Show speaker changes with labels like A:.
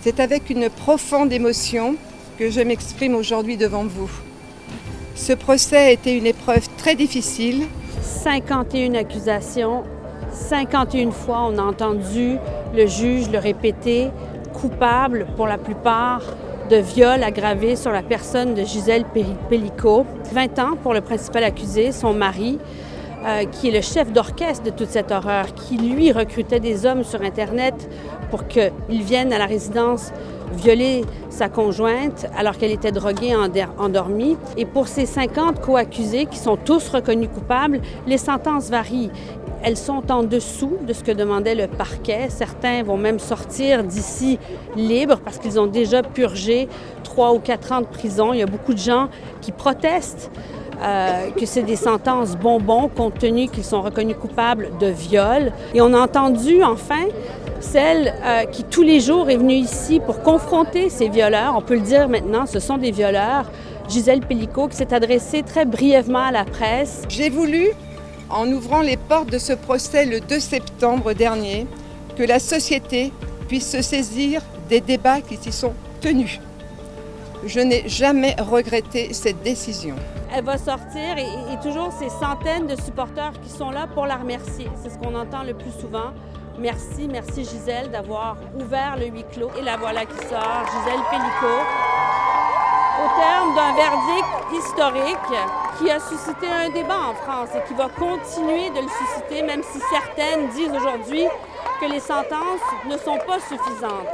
A: C'est avec une profonde émotion que je m'exprime aujourd'hui devant vous. Ce procès a été une épreuve très difficile.
B: 51 accusations, 51 fois on a entendu le juge le répéter, coupable pour la plupart de viol aggravé sur la personne de Gisèle Pelicot. 20 ans pour le principal accusé, son mari, qui est le chef d'orchestre de toute cette horreur, qui lui recrutait des hommes sur Internet pour qu'ils viennent à la résidence violer sa conjointe alors qu'elle était droguée, endormie. Et pour ces 50 co-accusés qui sont tous reconnus coupables, les sentences varient. Elles sont en dessous de ce que demandait le parquet. Certains vont même sortir d'ici libres parce qu'ils ont déjà purgé 3 ou 4 ans de prison. Il y a beaucoup de gens qui protestent que c'est des sentences bonbons compte tenu qu'ils sont reconnus coupables de viol. Et on a entendu enfin celle qui tous les jours est venue ici pour confronter ces violeurs. On peut le dire maintenant, ce sont des violeurs. Gisèle Pelicot qui s'est adressée très brièvement à la presse.
A: J'ai voulu, en ouvrant les portes de ce procès le 2 septembre dernier, que la société puisse se saisir des débats qui s'y sont tenus. Je n'ai jamais regretté cette décision.
B: Elle va sortir et toujours ces centaines de supporters qui sont là pour la remercier. C'est ce qu'on entend le plus souvent. Merci, merci Gisèle d'avoir ouvert le huis clos. Et la voilà qui sort, Gisèle Pelicot, au terme d'un verdict historique qui a suscité un débat en France et qui va continuer de le susciter, même si certaines disent aujourd'hui que les sentences ne sont pas suffisantes.